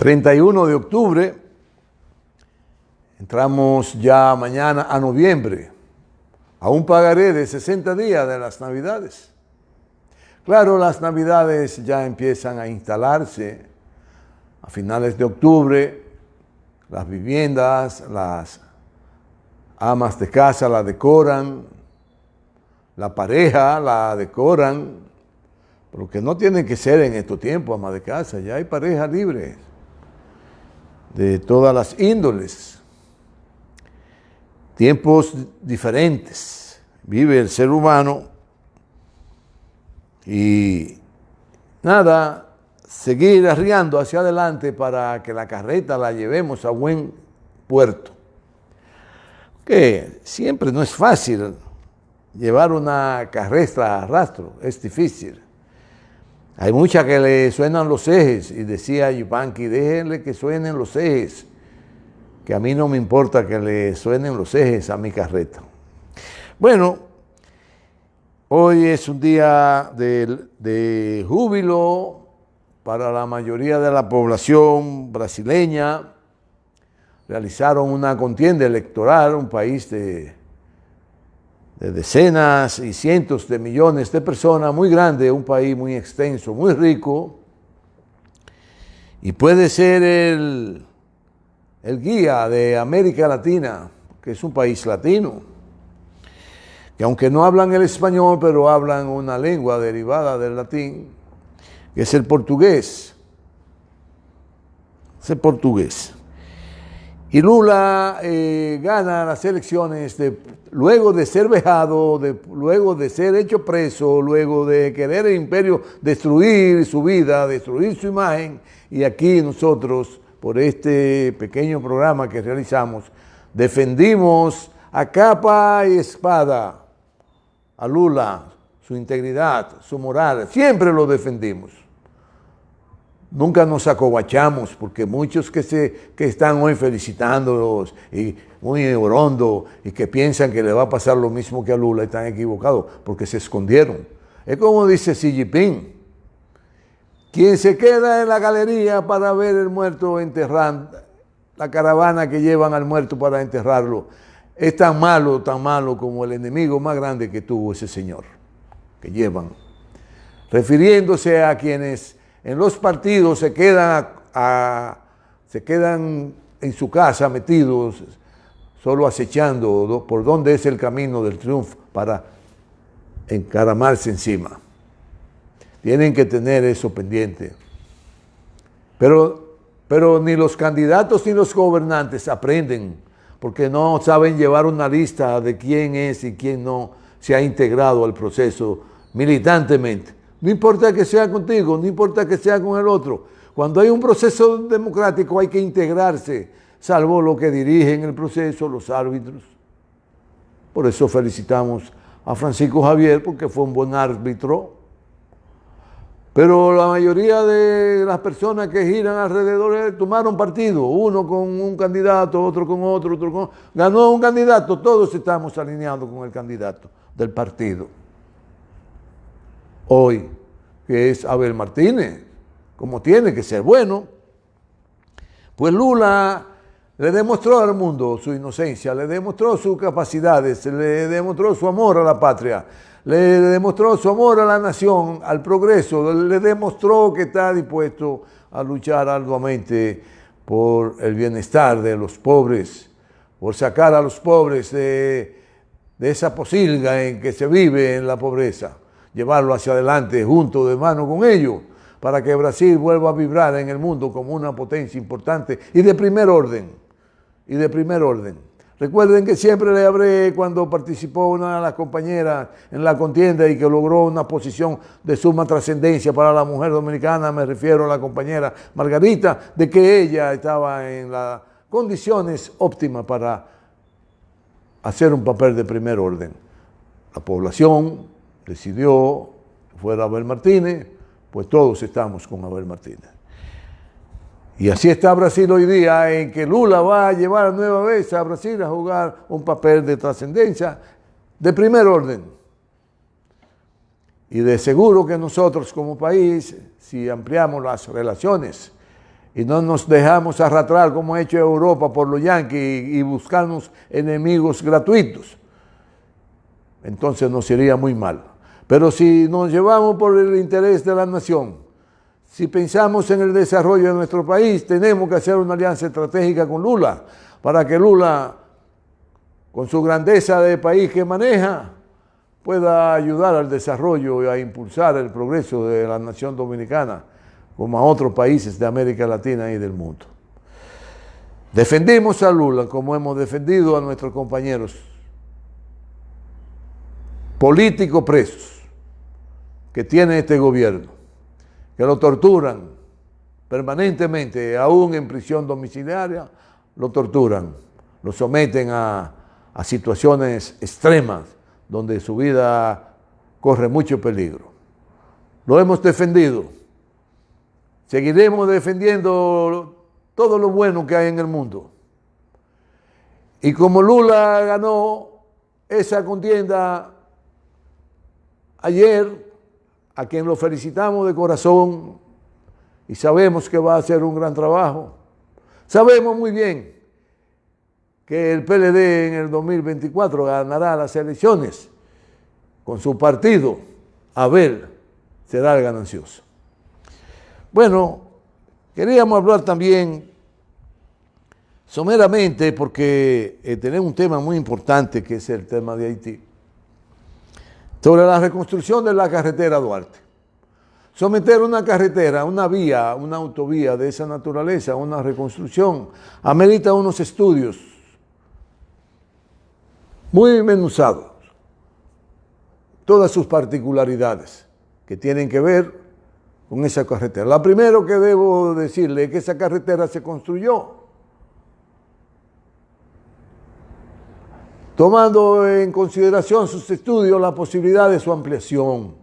31 de octubre, entramos ya mañana a noviembre, a un pagaré de 60 días de las Navidades. Claro, las Navidades ya empiezan a instalarse a finales de octubre, las viviendas, las amas de casa la decoran, la pareja la decoran, pero que no tienen que ser en estos tiempos amas de casa, ya hay parejas libres de todas las índoles, tiempos diferentes, vive el ser humano y nada, seguir arriando hacia adelante para que la carreta la llevemos a buen puerto. Que siempre no es fácil llevar una carreta a rastro, es difícil. Hay muchas que le suenan los ejes y decía Yupanqui, déjenle que suenen los ejes, que a mí no me importa que le suenen los ejes a mi carreta. Bueno, hoy es un día de júbilo para la mayoría de la población brasileña. Realizaron una contienda electoral, un país de decenas y cientos de millones de personas, muy grande, un país muy extenso, muy rico, y puede ser el guía de América Latina, que es un país latino, que aunque no hablan el español, pero hablan una lengua derivada del latín, que es el portugués. Es el portugués. Y Lula gana las elecciones luego de ser vejado, luego de ser hecho preso, luego de querer el imperio destruir su vida, destruir su imagen. Y aquí nosotros, por este pequeño programa que realizamos, defendimos a capa y espada a Lula, su integridad, su moral, siempre lo defendimos. Nunca nos acobachamos, porque muchos que están hoy felicitándolos y muy orondo y que piensan que le va a pasar lo mismo que a Lula están equivocados, porque se escondieron. Es como dice Xi Jinping, quien se queda en la galería para ver el muerto enterrando, la caravana que llevan al muerto para enterrarlo, es tan malo como el enemigo más grande que tuvo ese señor que llevan, refiriéndose a quienes en los partidos se quedan en su casa metidos, solo acechando por dónde es el camino del triunfo para encaramarse encima. Tienen que tener eso pendiente. Pero ni los candidatos ni los gobernantes aprenden, porque no saben llevar una lista de quién es y quién no se ha integrado al proceso militantemente. No importa que sea contigo, no importa que sea con el otro. Cuando hay un proceso democrático hay que integrarse, salvo lo que dirigen el proceso, los árbitros. Por eso felicitamos a Francisco Javier, porque fue un buen árbitro. Pero la mayoría de las personas que giran alrededor tomaron partido, uno con un candidato, otro con otro, otro con otro. Ganó un candidato, todos estamos alineados con el candidato del partido. Hoy, que es Abel Martínez, como tiene que ser bueno, pues Lula le demostró al mundo su inocencia, le demostró sus capacidades, le demostró su amor a la patria, le demostró su amor a la nación, al progreso, le demostró que está dispuesto a luchar arduamente por el bienestar de los pobres, por sacar a los pobres de esa posilga en que se vive en la pobreza, llevarlo hacia adelante junto de mano con ellos, para que Brasil vuelva a vibrar en el mundo como una potencia importante y de primer orden. Recuerden que siempre le hablé cuando participó una de las compañeras en la contienda y que logró una posición de suma trascendencia para la mujer dominicana, me refiero a la compañera Margarita, de que ella estaba en las condiciones óptimas para hacer un papel de primer orden. La población decidió que fuera Abel Martínez, pues todos estamos con Abel Martínez. Y así está Brasil hoy día, en que Lula va a llevar nueva vez a Brasil a jugar un papel de trascendencia de primer orden. Y de seguro que nosotros como país, si ampliamos las relaciones y no nos dejamos arrastrar como ha hecho Europa por los yanquis y buscarnos enemigos gratuitos, entonces nos iría muy mal. Pero si nos llevamos por el interés de la nación, si pensamos en el desarrollo de nuestro país, tenemos que hacer una alianza estratégica con Lula, para que Lula, con su grandeza de país que maneja, pueda ayudar al desarrollo y a impulsar el progreso de la nación dominicana, como a otros países de América Latina y del mundo. Defendimos a Lula como hemos defendido a nuestros compañeros políticos presos que tiene este gobierno, que lo torturan permanentemente, aún en prisión domiciliaria, lo torturan, lo someten a situaciones extremas donde su vida corre mucho peligro. Lo hemos defendido. Seguiremos defendiendo todo lo bueno que hay en el mundo. Y como Lula ganó esa contienda ayer, a quien lo felicitamos de corazón y sabemos que va a hacer un gran trabajo, sabemos muy bien que el PLD en el 2024 ganará las elecciones con su partido. Abel será el ganancioso. Bueno, queríamos hablar también someramente porque tenemos un tema muy importante que es el tema de Haití, sobre la reconstrucción de la carretera Duarte. Someter una carretera, una vía, una autovía de esa naturaleza, una reconstrucción, amerita unos estudios muy menuzados, todas sus particularidades que tienen que ver con esa carretera. Lo primero que debo decirle es que esa carretera se construyó tomando en consideración sus estudios la posibilidad de su ampliación.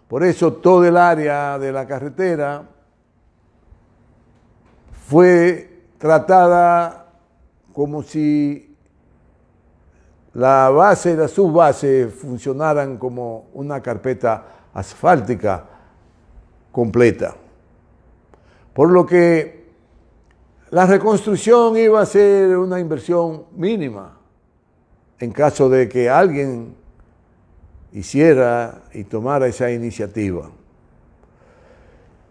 Por eso todo el área de la carretera fue tratada como si la base y la subbase funcionaran como una carpeta asfáltica completa. Por lo que la reconstrucción iba a ser una inversión mínima en caso de que alguien hiciera y tomara esa iniciativa.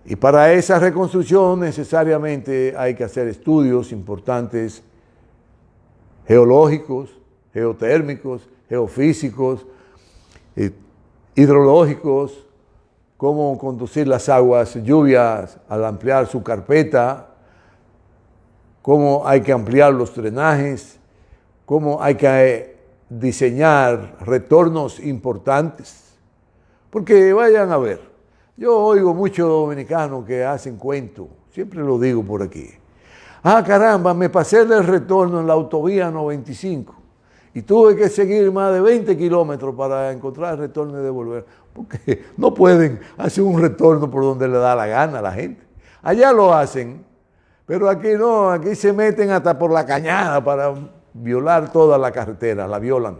Y para esa reconstrucción necesariamente hay que hacer estudios importantes geológicos, geotérmicos, geofísicos, hidrológicos, cómo conducir las aguas lluvias al ampliar su carpeta, cómo hay que ampliar los drenajes, cómo hay que diseñar retornos importantes. Porque vayan a ver, yo oigo muchos dominicanos que hacen cuento, siempre lo digo por aquí. Ah, caramba, me pasé del retorno en la autovía 95 y tuve que seguir más de 20 kilómetros para encontrar el retorno y devolver. Porque no pueden hacer un retorno por donde le da la gana a la gente. Allá lo hacen, pero aquí no, aquí se meten hasta por la cañada para violar toda la carretera, la violan.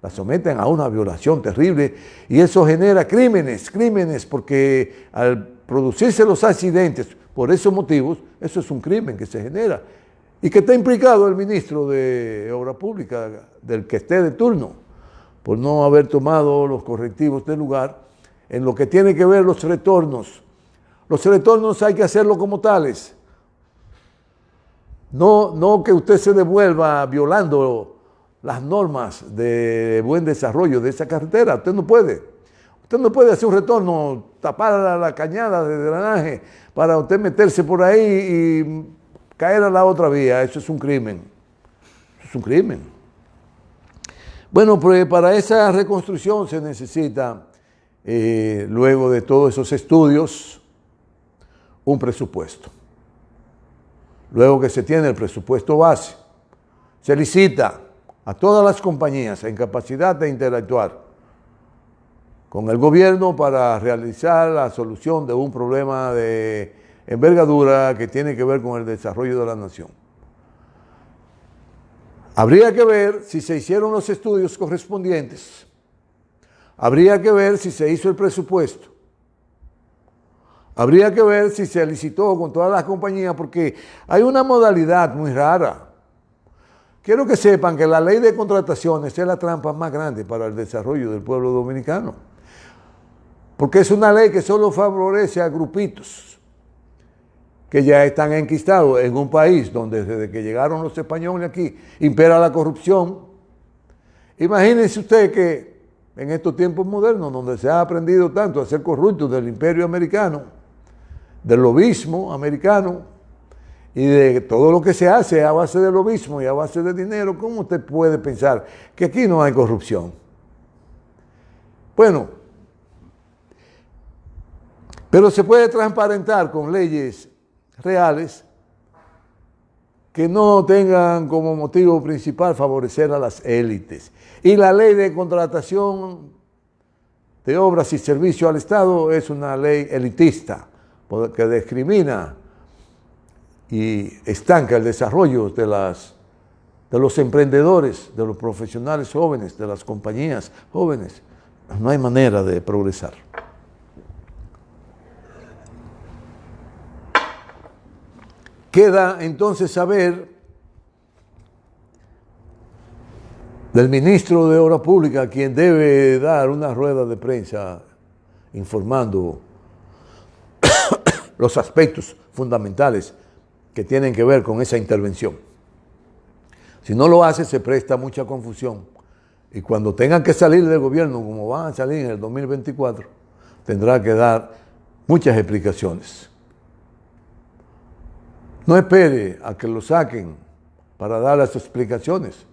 La someten a una violación terrible y eso genera crímenes, porque al producirse los accidentes por esos motivos, eso es un crimen que se genera y que está implicado el ministro de Obra Pública, del que esté de turno, por no haber tomado los correctivos del lugar en lo que tiene que ver los retornos. Los retornos hay que hacerlo como tales. No que usted se devuelva violando las normas de buen desarrollo de esa carretera. Usted no puede. Usted no puede hacer un retorno, tapar la cañada de drenaje para usted meterse por ahí y caer a la otra vía. Eso es un crimen. Eso es un crimen. Bueno, pues para esa reconstrucción se necesita, luego de todos esos estudios, un presupuesto. Luego que se tiene el presupuesto base, se licita a todas las compañías en capacidad de interactuar con el gobierno para realizar la solución de un problema de envergadura que tiene que ver con el desarrollo de la nación. Habría que ver si se hicieron los estudios correspondientes. Habría que ver si se hizo el presupuesto. Habría que ver si se licitó con todas las compañías, porque hay una modalidad muy rara. Quiero que sepan que la ley de contrataciones es la trampa más grande para el desarrollo del pueblo dominicano, porque es una ley que solo favorece a grupitos que ya están enquistados en un país donde desde que llegaron los españoles aquí impera la corrupción. Imagínense usted que en estos tiempos modernos, donde se ha aprendido tanto a ser corruptos del imperio americano, del lobismo americano y de todo lo que se hace a base del lobismo y a base de dinero, ¿cómo usted puede pensar que aquí no hay corrupción? Bueno, pero se puede transparentar con leyes reales que no tengan como motivo principal favorecer a las élites. Y la ley de contratación de obras y servicios al Estado es una ley elitista, que discrimina y estanca el desarrollo de los emprendedores, de los profesionales jóvenes, de las compañías jóvenes. No hay manera de progresar. Queda entonces saber del ministro de Obras Públicas, quien debe dar una rueda de prensa informando los aspectos fundamentales que tienen que ver con esa intervención. Si no lo hace, se presta mucha confusión. Y cuando tengan que salir del gobierno, como van a salir en el 2024, tendrá que dar muchas explicaciones. No espere a que lo saquen para dar las explicaciones.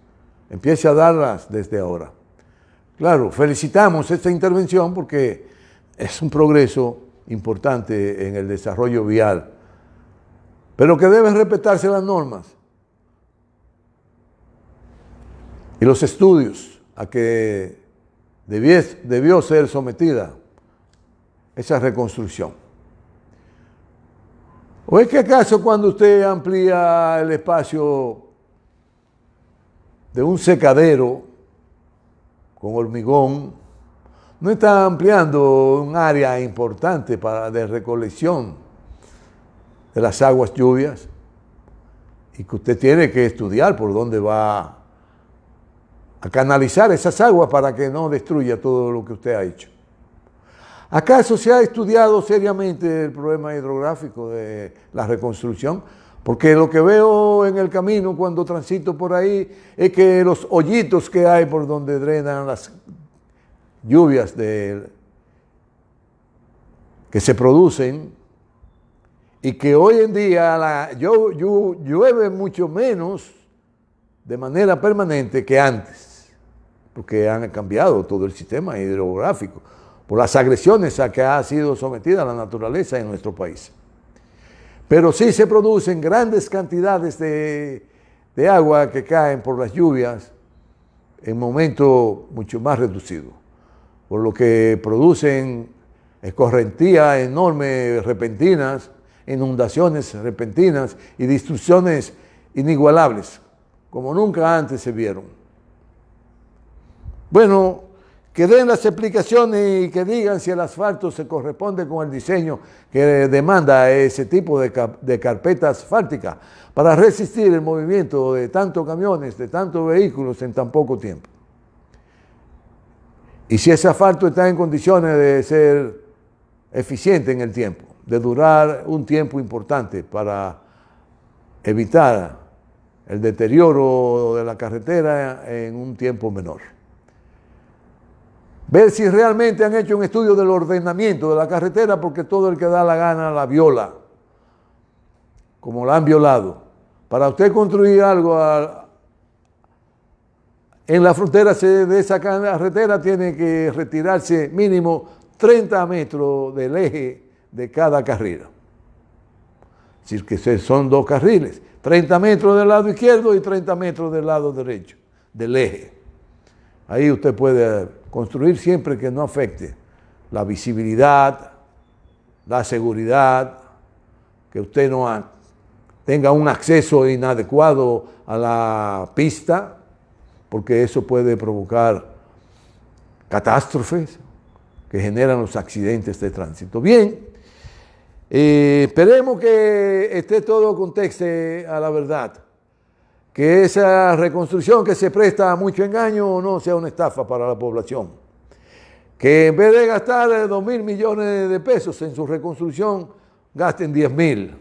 Empiece a darlas desde ahora. Claro, felicitamos esta intervención porque es un progreso importante en el desarrollo vial, pero que deben respetarse las normas y los estudios a que debió ser sometida esa reconstrucción. ¿O es que acaso cuando usted amplía el espacio de un secadero con hormigón, no está ampliando un área importante de recolección de las aguas lluvias? Y que usted tiene que estudiar por dónde va a canalizar esas aguas para que no destruya todo lo que usted ha hecho. ¿Acaso se ha estudiado seriamente el problema hidrográfico de la reconstrucción? Porque lo que veo en el camino cuando transito por ahí es que los hoyitos que hay por donde drenan las lluvias que se producen y que hoy en día llueve mucho menos de manera permanente que antes, porque han cambiado todo el sistema hidrográfico por las agresiones a que ha sido sometida la naturaleza en nuestro país. Pero sí se producen grandes cantidades de agua que caen por las lluvias en momento mucho más reducido, por lo que producen escorrentías enormes repentinas, inundaciones repentinas y destrucciones inigualables, como nunca antes se vieron. Bueno, que den las explicaciones y que digan si el asfalto se corresponde con el diseño que demanda ese tipo de carpeta asfáltica para resistir el movimiento de tantos camiones, de tantos vehículos en tan poco tiempo. Y si ese asfalto está en condiciones de ser eficiente en el tiempo, de durar un tiempo importante para evitar el deterioro de la carretera en un tiempo menor. Ver si realmente han hecho un estudio del ordenamiento de la carretera, porque todo el que da la gana la viola, como la han violado. Para usted construir algo en la frontera de esa carretera tiene que retirarse mínimo 30 metros del eje de cada carril. Es decir, que son dos carriles, 30 metros del lado izquierdo y 30 metros del lado derecho del eje. Ahí usted puede construir siempre que no afecte la visibilidad, la seguridad, que usted no tenga un acceso inadecuado a la pista, porque eso puede provocar catástrofes que generan los accidentes de tránsito. Bien, Esperemos que esté todo contexte a la verdad, que esa reconstrucción que se presta a mucho engaño no sea una estafa para la población, que en vez de gastar 2.000 millones de pesos en su reconstrucción, gasten 10.000,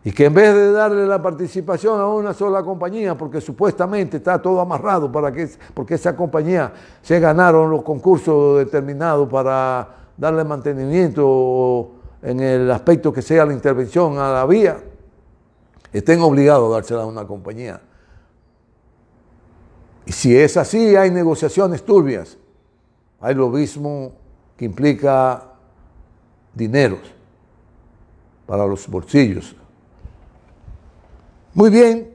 y que en vez de darle la participación a una sola compañía, porque supuestamente está todo amarrado porque esa compañía se ganaron los concursos determinados para darle mantenimiento en el aspecto que sea la intervención a la vía, estén obligados a dársela a una compañía. Y si es así, hay negociaciones turbias, hay lobismo que implica dineros para los bolsillos. Muy bien,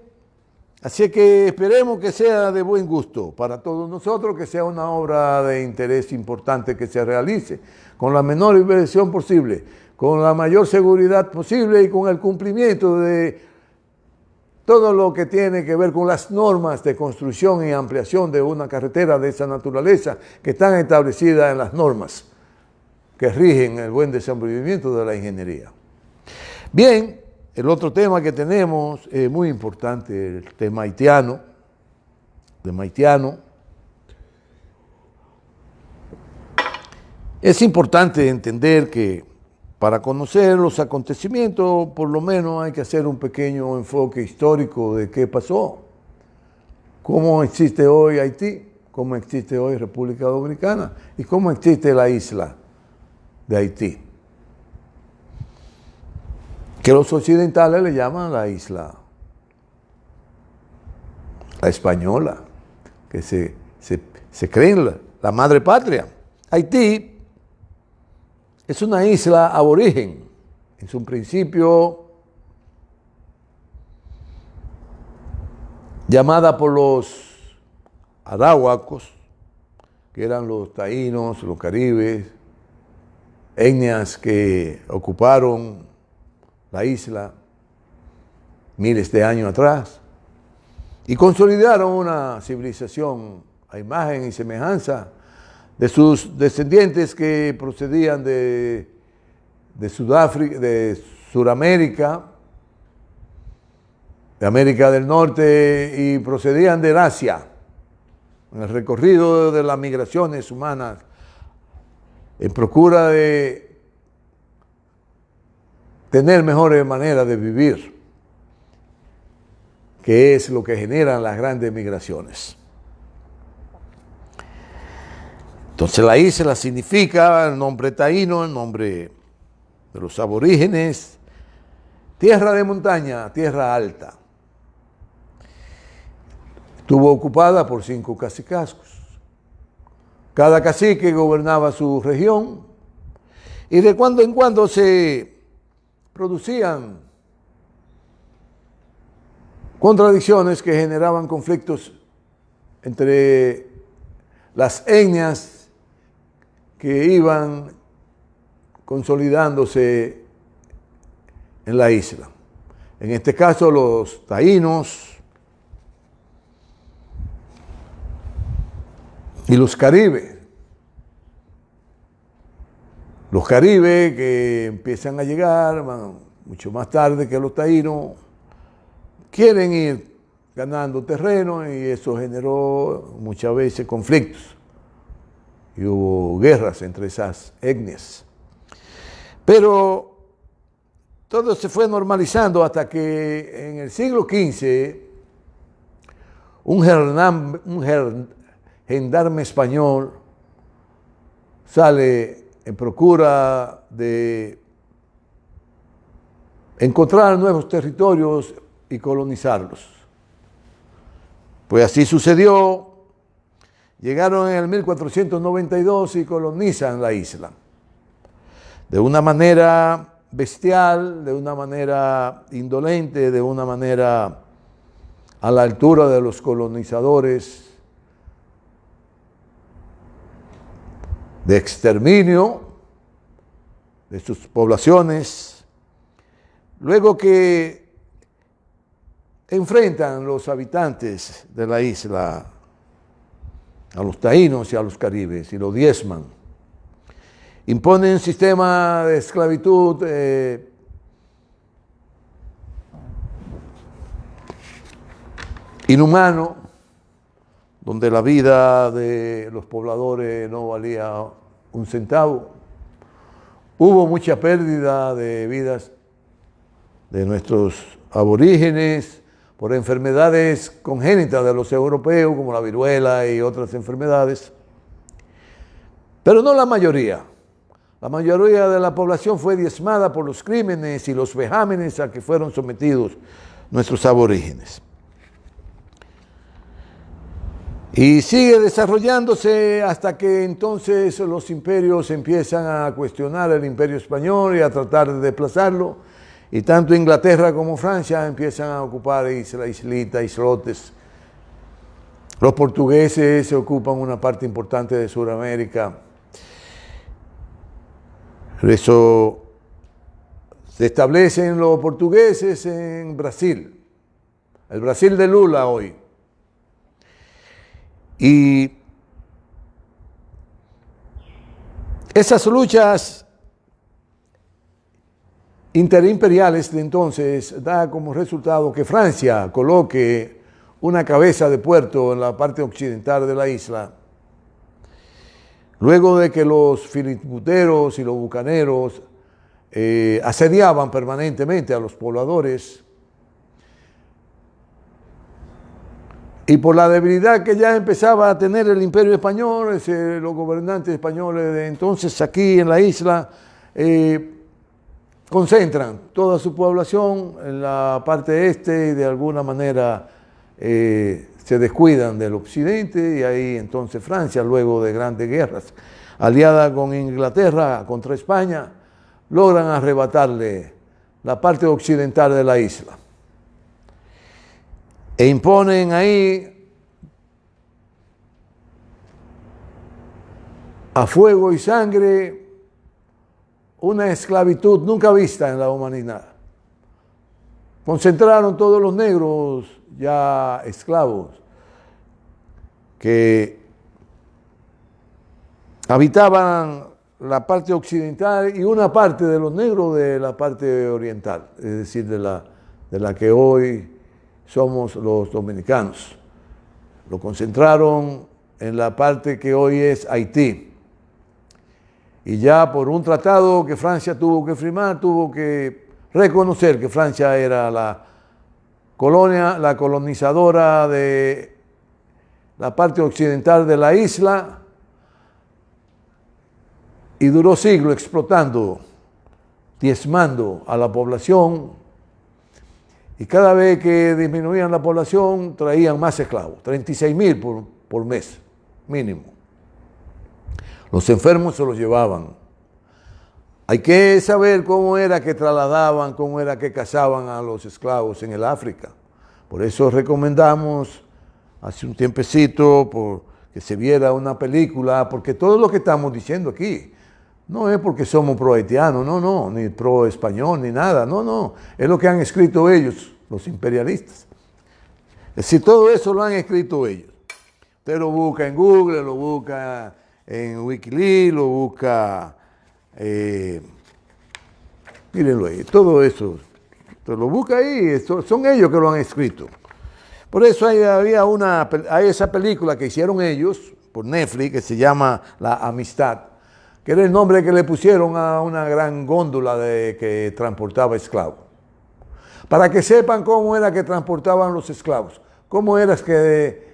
así que esperemos que sea de buen gusto para todos nosotros, que sea una obra de interés importante que se realice con la menor inversión posible, con la mayor seguridad posible y con el cumplimiento de todo lo que tiene que ver con las normas de construcción y ampliación de una carretera de esa naturaleza que están establecidas en las normas que rigen el buen desenvolvimiento de la ingeniería. Bien, el otro tema que tenemos es muy importante, el tema haitiano, Es importante entender que para conocer los acontecimientos, por lo menos hay que hacer un pequeño enfoque histórico de qué pasó, cómo existe hoy Haití, cómo existe hoy República Dominicana y cómo existe la isla de Haití, que los occidentales le llaman la isla, la española, que se creen la madre patria. Haití es una isla aborigen, en su principio llamada por los aráhuacos, que eran los taínos, los caribes, etnias que ocuparon la isla miles de años atrás y consolidaron una civilización a imagen y semejanza de sus descendientes que procedían de Sudáfrica, de Sudamérica, de América del Norte y procedían de Asia, en el recorrido de las migraciones humanas, en procura de tener mejores maneras de vivir, que es lo que generan las grandes migraciones. Entonces la isla significa, el nombre taíno, el nombre de los aborígenes, tierra de montaña, tierra alta. Estuvo ocupada por 5 cacicazgos. Cada cacique gobernaba su región y de cuando en cuando se producían contradicciones que generaban conflictos entre las etnias que iban consolidándose en la isla. En este caso, los taínos y los caribes. Los caribes que empiezan a llegar mucho más tarde que los taínos, quieren ir ganando terreno y eso generó muchas veces conflictos. Y hubo guerras entre esas etnias. Pero todo se fue normalizando hasta que en el siglo XV un gendarme español sale en procura de encontrar nuevos territorios y colonizarlos. Pues así sucedió. Llegaron en el 1492 y colonizan la isla. De una manera bestial, de una manera indolente, de una manera a la altura de los colonizadores, de exterminio de sus poblaciones. Luego que enfrentan los habitantes de la isla a los taínos y a los caribes y lo diezman. Imponen un sistema de esclavitud inhumano, donde la vida de los pobladores no valía un centavo. Hubo mucha pérdida de vidas de nuestros aborígenes por enfermedades congénitas de los europeos, como la viruela y otras enfermedades. Pero no la mayoría. La mayoría de la población fue diezmada por los crímenes y los vejámenes a que fueron sometidos nuestros aborígenes. Y sigue desarrollándose hasta que entonces los imperios empiezan a cuestionar el imperio español y a tratar de desplazarlo. Y tanto Inglaterra como Francia empiezan a ocupar islotes. Los portugueses se ocupan una parte importante de Sudamérica. Por eso se establecen los portugueses en Brasil, el Brasil de Lula hoy. Y esas luchas interimperiales de entonces da como resultado que Francia coloque una cabeza de puerto en la parte occidental de la isla, luego de que los filibusteros y los bucaneros asediaban permanentemente a los pobladores. Y por la debilidad que ya empezaba a tener el imperio español, los gobernantes españoles de entonces aquí en la isla concentran toda su población en la parte este y de alguna manera se descuidan del occidente, y ahí entonces Francia, luego de grandes guerras, aliada con Inglaterra contra España, logran arrebatarle la parte occidental de la isla. E imponen ahí a fuego y sangre una esclavitud nunca vista en la humanidad. Concentraron todos los negros ya esclavos que habitaban la parte occidental y una parte de los negros de la parte oriental, es decir, de la que hoy somos los dominicanos. Lo concentraron en la parte que hoy es Haití. Y ya por un tratado que Francia tuvo que firmar, tuvo que reconocer que Francia era la colonia, la colonizadora de la parte occidental de la isla, y duró siglos explotando, diezmando a la población. Y cada vez que disminuían la población, traían más esclavos, 36,000 por mes, mínimo. Los enfermos se los llevaban. Hay que saber cómo era que trasladaban, cómo era que cazaban a los esclavos en el África. Por eso recomendamos hace un tiempecito que se viera una película, porque todo lo que estamos diciendo aquí no es porque somos pro haitianos, no, ni pro español, ni nada, no, es lo que han escrito ellos, los imperialistas. Es decir, todo eso lo han escrito ellos. Usted lo busca en Google, lo busca en Wikileaks, lo busca, mírenlo ahí, todo eso, usted lo busca ahí, son ellos que lo han escrito. Por eso hay esa película que hicieron ellos por Netflix que se llama La Amistad, que era el nombre que le pusieron a una gran góndola que transportaba esclavos. Para que sepan cómo era que transportaban los esclavos, cómo era que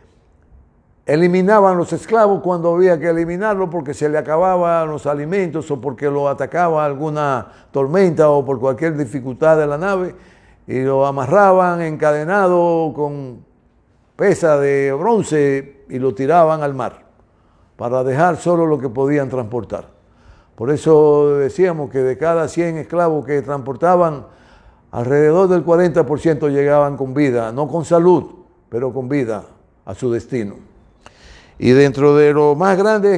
eliminaban los esclavos cuando había que eliminarlos porque se le acababan los alimentos o porque lo atacaba alguna tormenta o por cualquier dificultad de la nave, y lo amarraban encadenado con pesa de bronce y lo tiraban al mar para dejar solo lo que podían transportar. Por eso decíamos que de cada 100 esclavos que transportaban, alrededor del 40% llegaban con vida, no con salud, pero con vida a su destino. Y dentro de lo más grande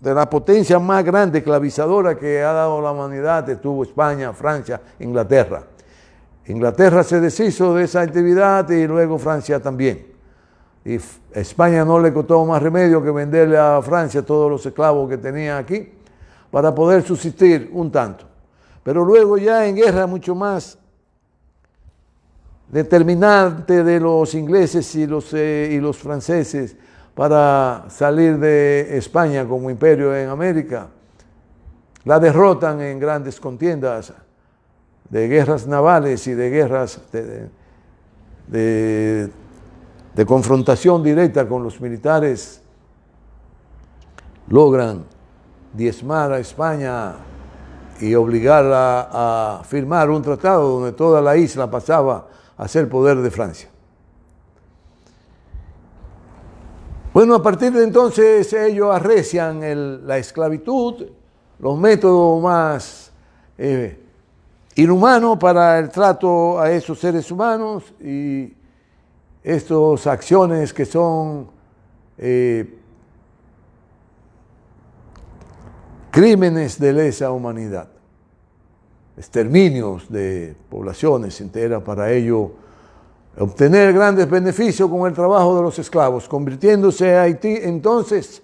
de la potencia más grande esclavizadora que ha dado la humanidad, estuvo España, Francia, Inglaterra. Inglaterra se deshizo de esa actividad y luego Francia también. Y España no le costó más remedio que venderle a Francia todos los esclavos que tenía aquí para poder subsistir un tanto. Pero luego ya en guerra mucho más determinante de los ingleses y los franceses para salir de España como imperio en América, la derrotan en grandes contiendas de guerras navales y de guerras de confrontación directa con los militares, logran diezmar a España y obligarla a firmar un tratado donde toda la isla pasaba a ser poder de Francia. Bueno, a partir de entonces ellos arrecian la esclavitud, los métodos más inhumanos para el trato a esos seres humanos y estas acciones que son crímenes de lesa humanidad, exterminios de poblaciones enteras para ello obtener grandes beneficios con el trabajo de los esclavos, convirtiéndose a Haití entonces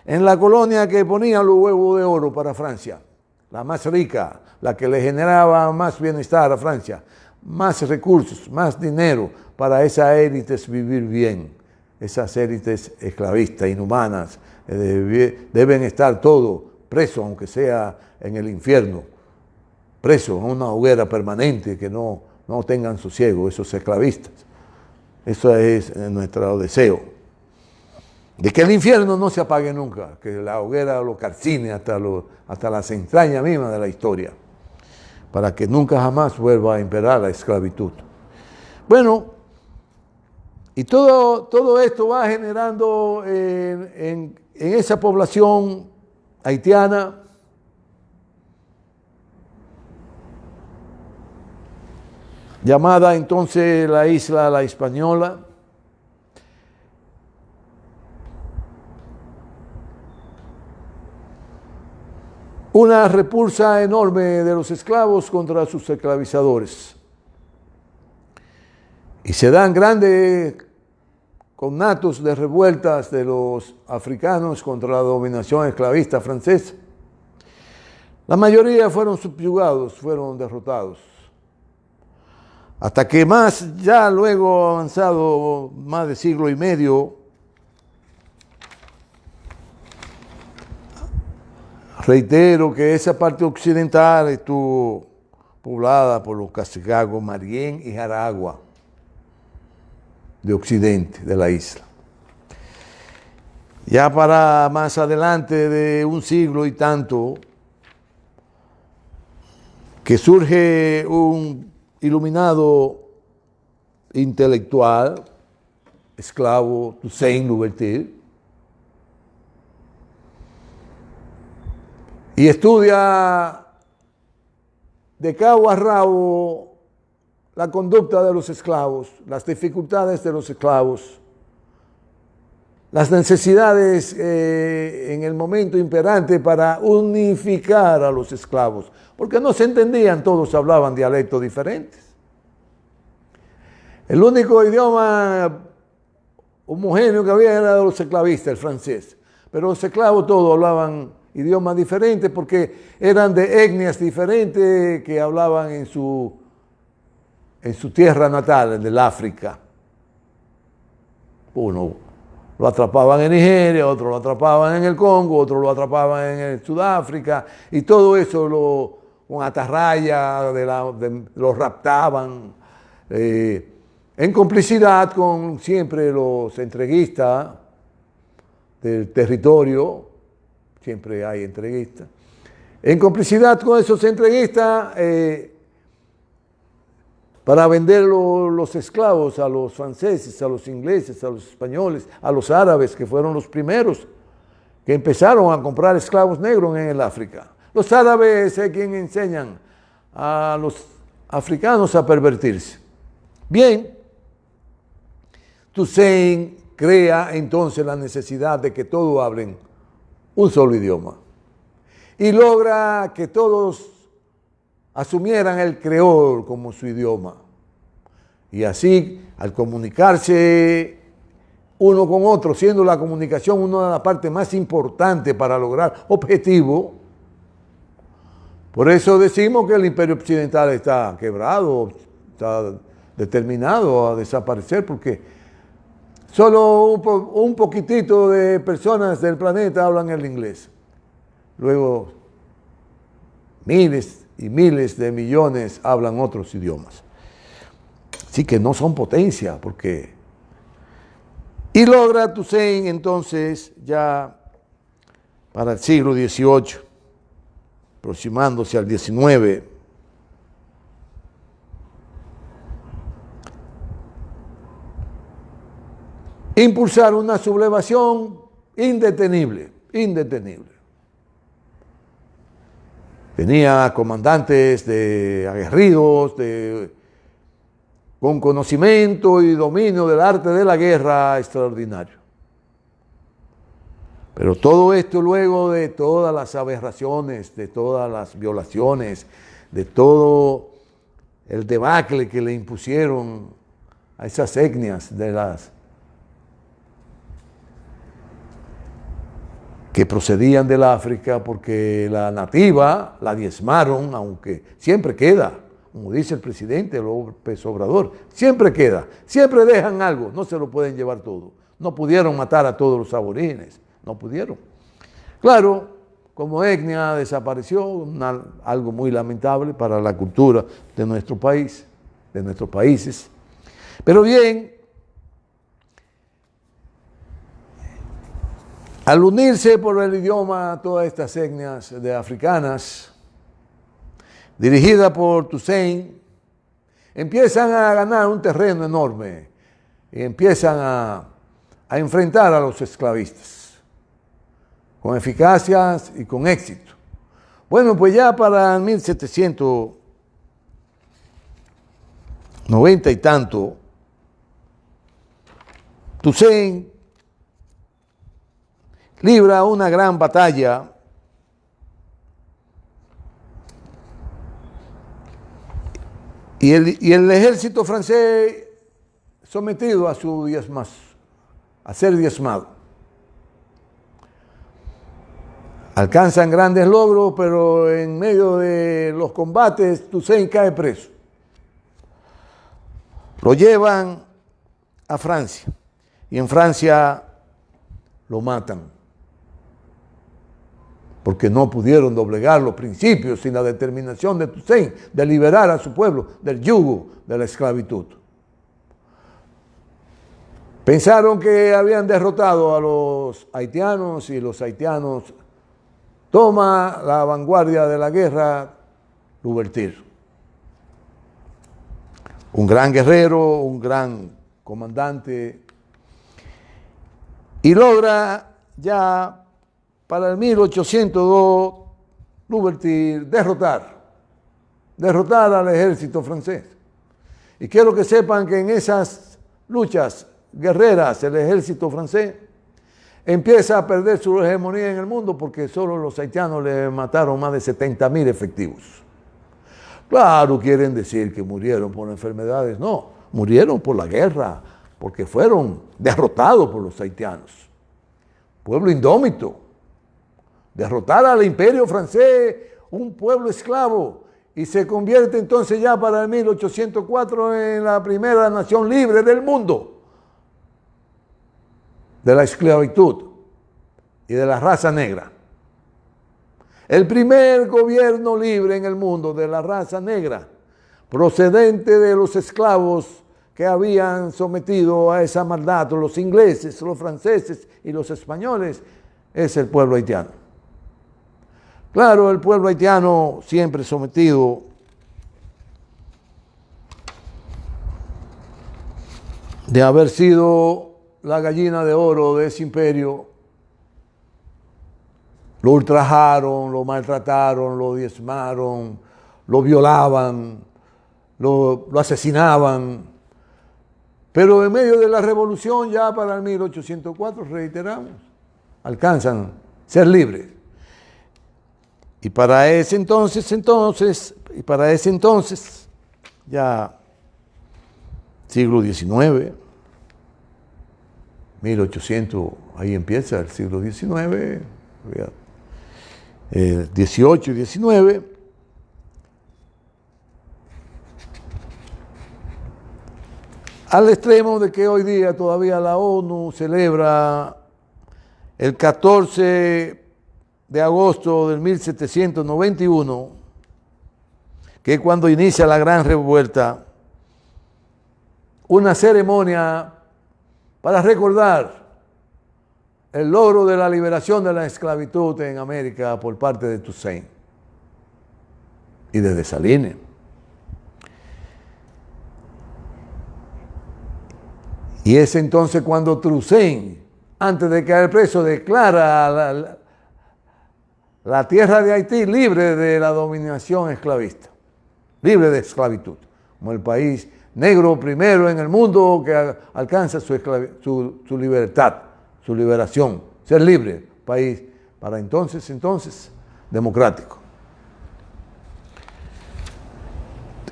en la colonia que ponía los huevos de oro para Francia, la más rica, la que le generaba más bienestar a Francia, más recursos, más dinero para esas élites vivir bien, esas élites esclavistas, inhumanas, deben estar todos presos, aunque sea en el infierno, presos en una hoguera permanente, que no tengan sosiego, esos esclavistas. Eso es nuestro deseo. De que el infierno no se apague nunca, que la hoguera lo calcine hasta las entrañas mismas de la historia, para que nunca jamás vuelva a imperar la esclavitud. Bueno, y todo esto va generando en esa población haitiana llamada entonces la isla La Hispaniola, una repulsa enorme de los esclavos contra sus esclavizadores. Y se dan grandes conatos de revueltas de los africanos contra la dominación esclavista francesa. La mayoría fueron subyugados, fueron derrotados. Hasta que ya luego avanzado más de siglo y medio, reitero que esa parte occidental estuvo poblada por los Casicagos, Marién y Jaragua, de occidente de la isla. Ya para más adelante de un siglo y tanto, que surge un iluminado intelectual, esclavo, Toussaint Louverture, y estudia de cabo a rabo la conducta de los esclavos, las dificultades de los esclavos, las necesidades en el momento imperante para unificar a los esclavos, porque no se entendían, todos hablaban dialectos diferentes. El único idioma homogéneo que había era de los esclavistas, el francés, pero los esclavos todos hablaban idiomas diferentes porque eran de etnias diferentes que hablaban en su tierra natal, en el África. Uno lo atrapaban en Nigeria, otro lo atrapaban en el Congo, otro lo atrapaban en el Sudáfrica, y todo eso con atarraya, los raptaban, en complicidad con siempre los entreguistas del territorio, siempre hay entreguistas, en complicidad con esos entreguistas, para vender los esclavos a los franceses, a los ingleses, a los españoles, a los árabes, que fueron los primeros que empezaron a comprar esclavos negros en el África. Los árabes es quien enseñan a los africanos a pervertirse. Bien, Toussaint crea entonces la necesidad de que todos hablen un solo idioma y logra que todos asumieran el creol como su idioma. Y así, al comunicarse uno con otro, siendo la comunicación una de las partes más importantes para lograr objetivos. Por eso decimos que el imperio occidental está quebrado, está determinado a desaparecer, porque solo un poquitito de personas del planeta hablan el inglés. Luego, miles y miles de millones hablan otros idiomas. Así que no son potencia, porque... Y logra Toussaint entonces, ya para el siglo XVIII, aproximándose al XIX, impulsar una sublevación indetenible. Tenía comandantes aguerridos, con conocimiento y dominio del arte de la guerra extraordinario. Pero todo esto luego de todas las aberraciones, de todas las violaciones, de todo el debacle que le impusieron a esas etnias que procedían del África, porque la nativa la diezmaron, aunque siempre queda, como dice el presidente López Obrador, siempre queda, siempre dejan algo, no se lo pueden llevar todo. No pudieron matar a todos los aborígenes, no pudieron. Claro, como etnia desapareció, algo muy lamentable para la cultura de nuestro país, de nuestros países. Pero bien, al unirse por el idioma todas estas etnias africanas, dirigida por Toussaint, empiezan a ganar un terreno enorme y empiezan a enfrentar a los esclavistas con eficacia y con éxito. Bueno, pues ya para 1790 y tanto, Toussaint libra una gran batalla y el ejército francés sometido a ser diezmado. Alcanzan grandes logros, pero en medio de los combates Toussaint cae preso. Lo llevan a Francia y en Francia lo matan, porque no pudieron doblegar los principios y la determinación de Toussaint de liberar a su pueblo del yugo de la esclavitud. Pensaron que habían derrotado a los haitianos y los haitianos toma la vanguardia de la guerra Louverture. Un gran guerrero, un gran comandante, y logra ya para el 1802 Louverture derrotar al ejército francés. Y quiero que sepan que en esas luchas guerreras el ejército francés empieza a perder su hegemonía en el mundo, porque solo los haitianos le mataron más de 70,000 efectivos. Claro, quieren decir que murieron por enfermedades. No, murieron por la guerra, porque fueron derrotados por los haitianos. Pueblo indómito. Derrotar al imperio francés, un pueblo esclavo, y se convierte entonces ya para el 1804 en la primera nación libre del mundo de la esclavitud y de la raza negra. El primer gobierno libre en el mundo de la raza negra, procedente de los esclavos que habían sometido a esa maldad los ingleses, los franceses y los españoles, es el pueblo haitiano. Claro, el pueblo haitiano siempre sometido de haber sido la gallina de oro de ese imperio, lo ultrajaron, lo maltrataron, lo diezmaron, lo violaban, lo asesinaban. Pero en medio de la revolución, ya para el 1804, reiteramos, alcanzan ser libres. Y para ese entonces, ya siglo XIX, 1800, ahí empieza el siglo XIX, XVIII y XIX. Al extremo de que hoy día todavía la ONU celebra el 14 de agosto del 1791, que es cuando inicia la gran revuelta, una ceremonia para recordar el logro de la liberación de la esclavitud en América por parte de Toussaint y de Dessalines. Y es entonces cuando Toussaint, antes de caer preso, declara la tierra de Haití libre de la dominación esclavista, libre de esclavitud, como el país negro primero en el mundo que alcanza su libertad, su liberación, ser libre, país para entonces democrático.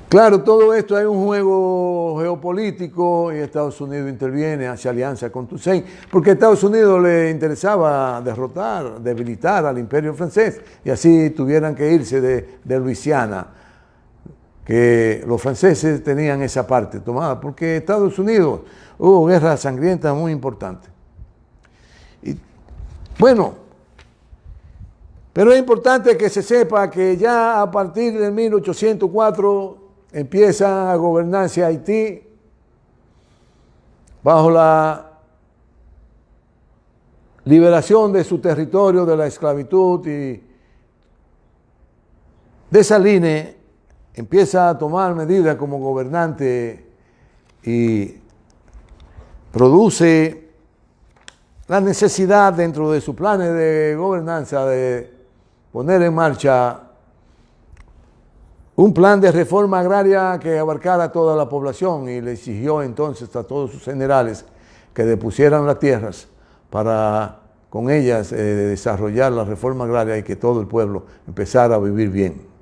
Claro, todo esto hay un juego geopolítico y Estados Unidos interviene, hace alianza con Toussaint, porque a Estados Unidos le interesaba derrotar, debilitar al imperio francés y así tuvieran que irse de Luisiana, que los franceses tenían esa parte tomada, porque Estados Unidos hubo guerra sangrienta muy importante. Y, bueno, pero es importante que se sepa que ya a partir de 1804 empieza a gobernarse Haití bajo la liberación de su territorio de la esclavitud y Dessalines empieza a tomar medidas como gobernante y produce la necesidad dentro de sus planes de gobernanza de poner en marcha un plan de reforma agraria que abarcara a toda la población y le exigió entonces a todos sus generales que depusieran las tierras para con ellas desarrollar la reforma agraria y que todo el pueblo empezara a vivir bien.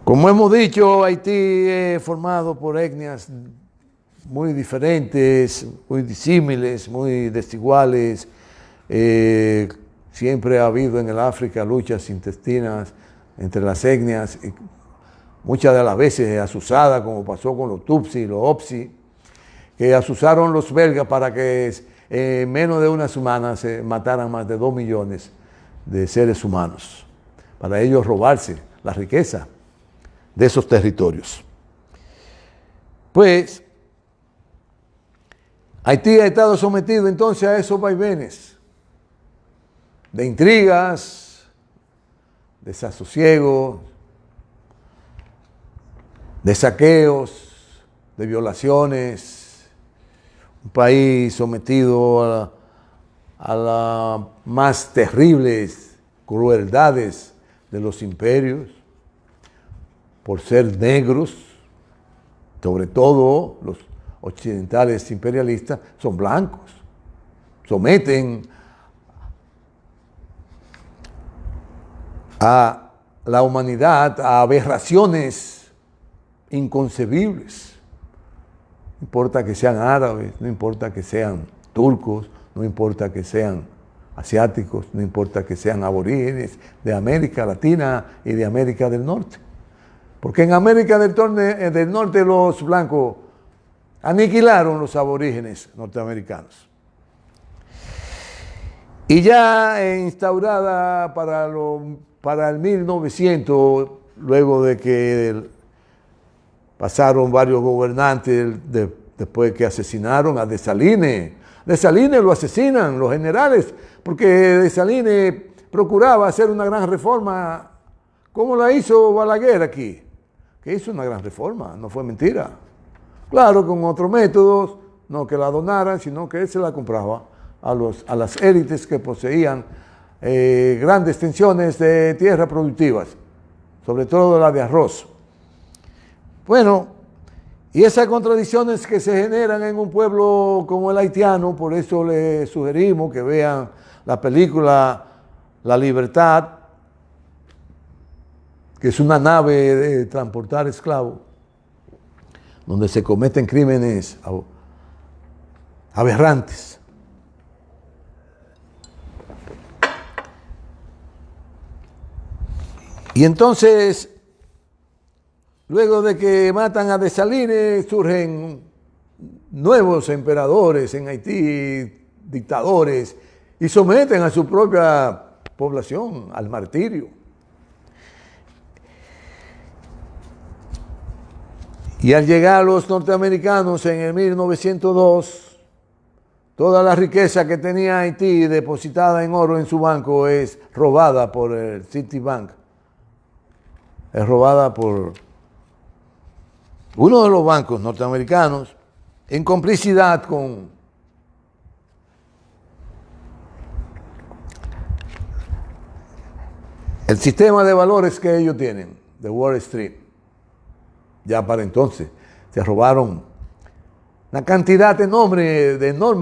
Como hemos dicho, Haití es formado por etnias muy diferentes, muy disímiles, muy desiguales. Siempre ha habido en el África luchas intestinas entre las etnias, muchas de las veces asusadas, como pasó con los Tutsi y los Opsi, que asusaron los belgas para que en menos de una semana se mataran más de 2 millones de seres humanos, para ellos robarse la riqueza de esos territorios. Pues Haití ha estado sometido entonces a esos vaivenes de intrigas, desasosiegos, de saqueos, de violaciones, un país sometido a las más terribles crueldades de los imperios, por ser negros, sobre todo los occidentales imperialistas, son blancos, someten a la humanidad a aberraciones inconcebibles. No importa que sean árabes, no importa que sean turcos, no importa que sean asiáticos, no importa que sean aborígenes de América Latina y de América del Norte. Porque en América del Norte los blancos aniquilaron los aborígenes norteamericanos. Y ya instaurada para el 1900, luego de que pasaron varios gobernantes después que asesinaron a Dessalines. Dessalines lo asesinan los generales, porque Dessalines procuraba hacer una gran reforma, como la hizo Balaguer aquí, que hizo una gran reforma, no fue mentira. Claro, con otros métodos, no que la donaran, sino que él se la compraba a las élites que poseían grandes extensiones de tierras productivas, sobre todo la de arroz. Bueno, y esas contradicciones que se generan en un pueblo como el haitiano, por eso les sugerimos que vean la película La Libertad, que es una nave de transportar esclavos, donde se cometen crímenes aberrantes. Y entonces, luego de que matan a Dessalines, surgen nuevos emperadores en Haití, dictadores, y someten a su propia población al martirio. Y al llegar los norteamericanos en el 1902, toda la riqueza que tenía Haití depositada en oro en su banco es robada por el Citibank. Es robada por uno de los bancos norteamericanos en complicidad con el sistema de valores que ellos tienen, de Wall Street. Ya para entonces se robaron una cantidad enorme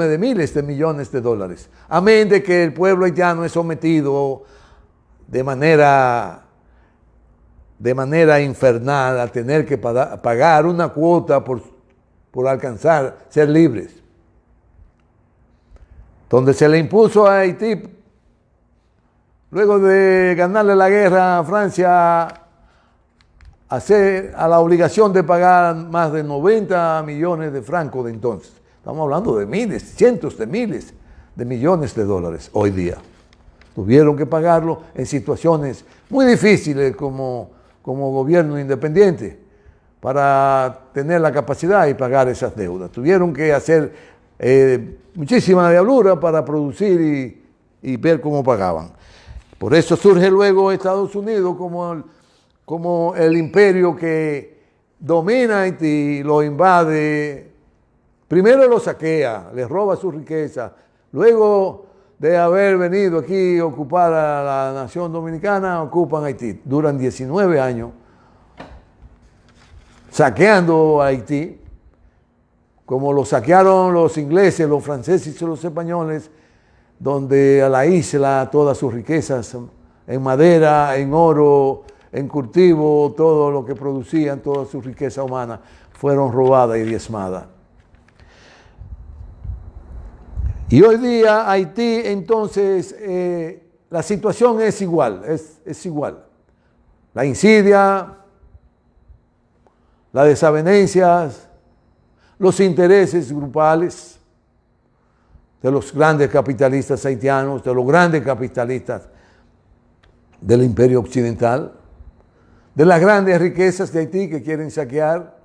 de miles de millones de dólares. Amén de que el pueblo haitiano es sometido de manera infernal a tener que pagar una cuota por alcanzar ser libres. Donde se le impuso a Haití, luego de ganarle la guerra a Francia, a la obligación de pagar más de 90 millones de francos de entonces. Estamos hablando de miles, cientos de miles de millones de dólares hoy día. Tuvieron que pagarlo en situaciones muy difíciles como gobierno independiente para tener la capacidad y pagar esas deudas. Tuvieron que hacer muchísima diablura para producir y ver cómo pagaban. Por eso surge luego Estados Unidos como el imperio que domina Haití, lo invade, primero lo saquea, le roba su riqueza, luego de haber venido aquí a ocupar a la nación dominicana, ocupan Haití. Duran 19 años saqueando a Haití, como lo saquearon los ingleses, los franceses y los españoles, donde a la isla todas sus riquezas en madera, en oro, en cultivo, todo lo que producían, toda su riqueza humana, fueron robadas y diezmadas. Y hoy día Haití, entonces, la situación es igual, es igual. La insidia, las desavenencias, los intereses grupales de los grandes capitalistas haitianos, de los grandes capitalistas del imperio occidental, de las grandes riquezas de Haití que quieren saquear,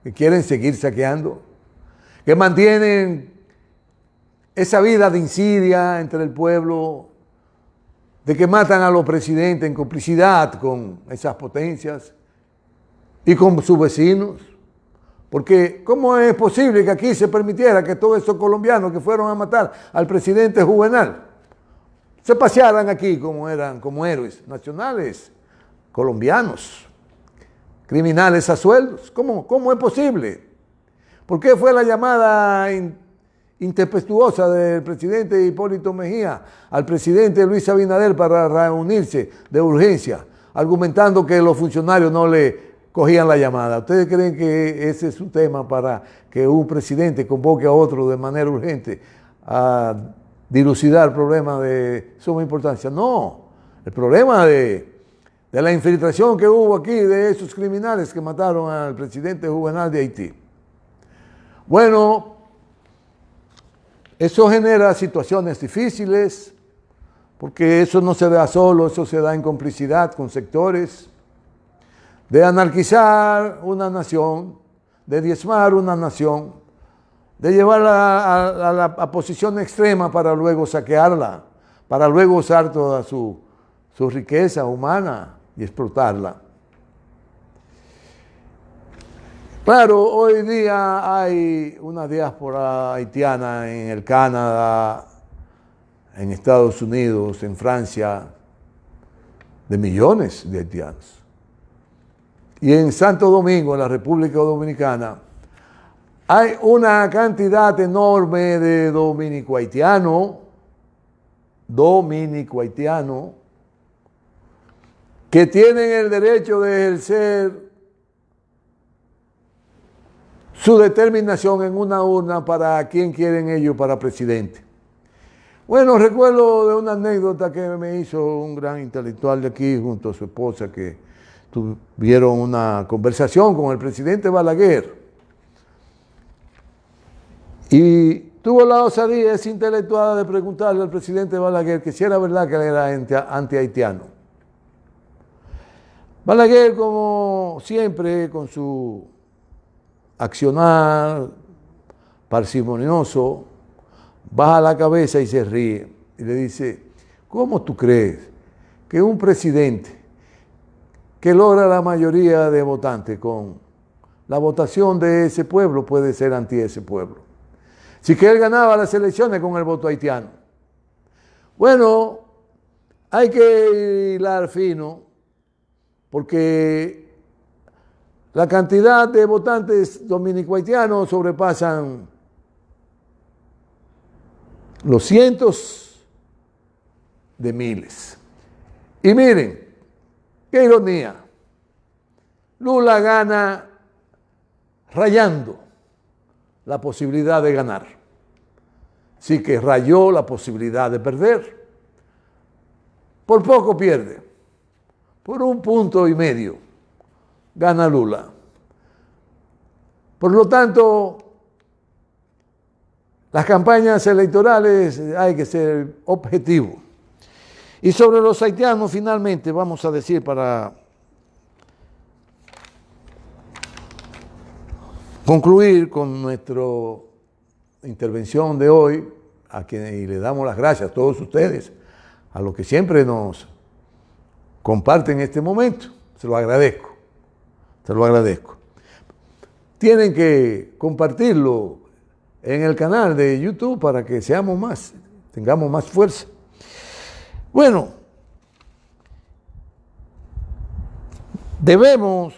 que quieren seguir saqueando, que mantienen esa vida de insidia entre el pueblo, de que matan a los presidentes en complicidad con esas potencias y con sus vecinos. Porque ¿cómo es posible que aquí se permitiera que todos esos colombianos que fueron a matar al presidente Juvenal se pasearan aquí como héroes nacionales, colombianos, criminales a sueldos? ¿Cómo es posible? ¿Por qué fue la llamada intempestuosa del presidente Hipólito Mejía al presidente Luis Abinader para reunirse de urgencia, argumentando que los funcionarios no le cogían la llamada? ¿Ustedes creen que ese es un tema para que un presidente convoque a otro de manera urgente a dilucidar problemas de suma importancia? No, el problema de la infiltración que hubo aquí de esos criminales que mataron al presidente Juvenal de Haití. Bueno, eso genera situaciones difíciles, porque eso no se da solo, eso se da en complicidad con sectores, de anarquizar una nación, de diezmar una nación, de llevarla a la posición extrema para luego saquearla, para luego usar toda su riqueza humana y explotarla. Claro, hoy día hay una diáspora haitiana en el Canadá, en Estados Unidos, en Francia, de millones de haitianos. Y en Santo Domingo, en la República Dominicana, hay una cantidad enorme de dominico-haitianos, que tienen el derecho de ejercer su determinación en una urna para quién quieren ellos para presidente. Bueno, recuerdo de una anécdota que me hizo un gran intelectual de aquí junto a su esposa, que tuvieron una conversación con el presidente Balaguer. Y tuvo la osadía esa intelectual de preguntarle al presidente Balaguer que si era verdad que él era anti-haitiano. Balaguer, como siempre, con su accionar parsimonioso, baja la cabeza y se ríe. Y le dice, ¿cómo tú crees que un presidente que logra la mayoría de votantes con la votación de ese pueblo puede ser anti ese pueblo? Si que él ganaba las elecciones con el voto haitiano. Bueno, hay que hilar fino, porque la cantidad de votantes dominico-haitianos sobrepasan los cientos de miles. Y miren, qué ironía. Lula gana rayando la posibilidad de ganar. Sí que rayó la posibilidad de perder. Por poco pierde. Por 1,5 puntos gana Lula. Por lo tanto, las campañas electorales hay que ser objetivos. Y sobre los haitianos, finalmente, vamos a decir, para concluir con nuestra intervención de hoy, a quien le damos las gracias a todos ustedes, a los que siempre nos comparten este momento, se lo agradezco, se lo agradezco. Tienen que compartirlo en el canal de YouTube para que seamos más, tengamos más fuerza. Bueno, debemos,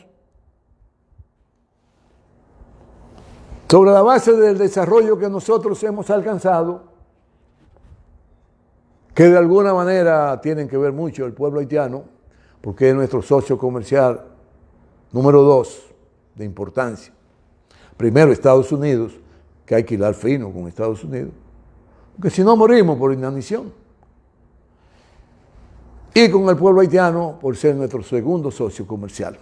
sobre la base del desarrollo que nosotros hemos alcanzado, que de alguna manera tienen que ver mucho el pueblo haitiano, porque es nuestro socio comercial número 2 de importancia. Primero Estados Unidos, que hay que hilar fino con Estados Unidos, porque si no morimos por inanición. Y con el pueblo haitiano por ser nuestro segundo socio comercial.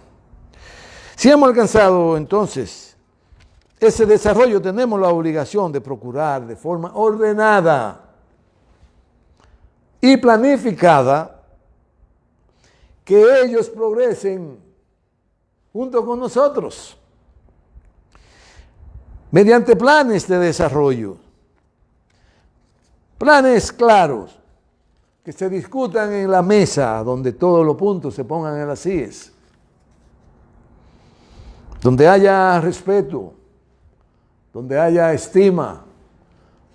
Si hemos alcanzado entonces ese desarrollo, tenemos la obligación de procurar de forma ordenada y planificada que ellos progresen junto con nosotros, mediante planes de desarrollo, planes claros, que se discutan en la mesa, donde todos los puntos se pongan en las IES, donde haya respeto, donde haya estima,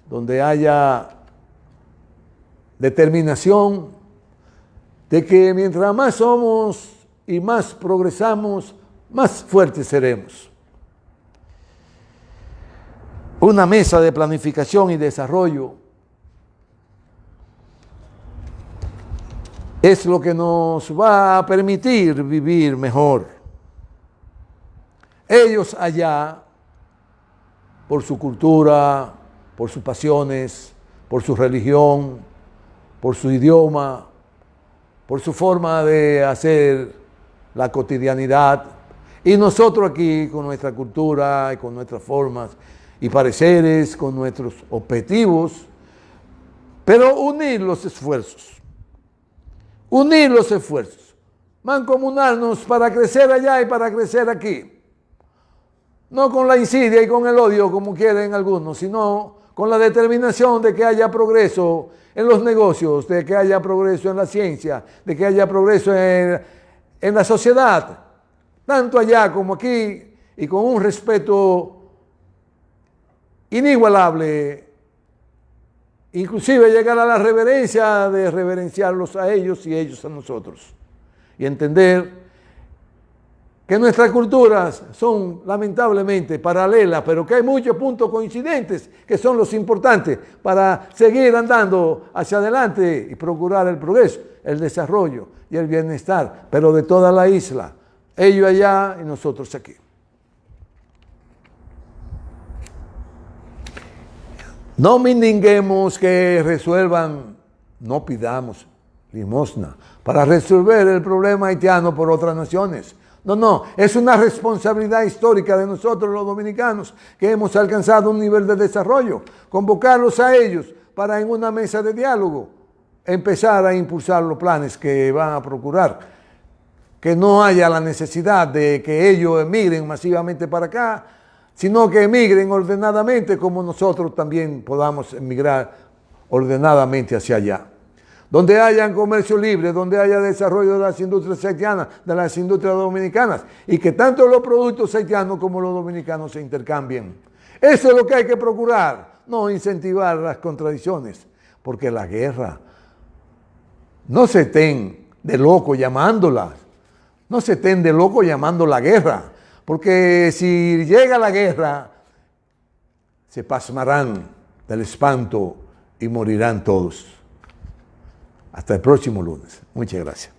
donde haya determinación de que mientras más somos y más progresamos, más fuertes seremos. Una mesa de planificación y desarrollo es lo que nos va a permitir vivir mejor. Ellos allá, por su cultura, por sus pasiones, por su religión, por su idioma, por su forma de hacer la cotidianidad, y nosotros aquí con nuestra cultura y con nuestras formas y pareceres, con nuestros objetivos, pero unir los esfuerzos, mancomunarnos para crecer allá y para crecer aquí. No con la insidia y con el odio como quieren algunos, sino con la determinación de que haya progreso en los negocios, de que haya progreso en la ciencia, de que haya progreso en la sociedad, tanto allá como aquí, y con un respeto inigualable, inclusive llegar a la reverencia de reverenciarlos a ellos y ellos a nosotros, y entender que nuestras culturas son lamentablemente paralelas, pero que hay muchos puntos coincidentes que son los importantes para seguir andando hacia adelante y procurar el progreso, el desarrollo y el bienestar, pero de toda la isla, ellos allá y nosotros aquí. No mendiguemos que resuelvan, no pidamos limosna para resolver el problema haitiano por otras naciones. No, es una responsabilidad histórica de nosotros los dominicanos que hemos alcanzado un nivel de desarrollo. Convocarlos a ellos para en una mesa de diálogo empezar a impulsar los planes que van a procurar que no haya la necesidad de que ellos emigren masivamente para acá, sino que emigren ordenadamente como nosotros también podamos emigrar ordenadamente hacia allá. Donde haya comercio libre, donde haya desarrollo de las industrias haitianas, de las industrias dominicanas, y que tanto los productos haitianos como los dominicanos se intercambien. Eso es lo que hay que procurar, no incentivar las contradicciones, porque la guerra, no se estén de loco llamándola, no se estén de loco llamando la guerra, porque si llega la guerra, se pasmarán del espanto y morirán todos. Hasta el próximo lunes. Muchas gracias.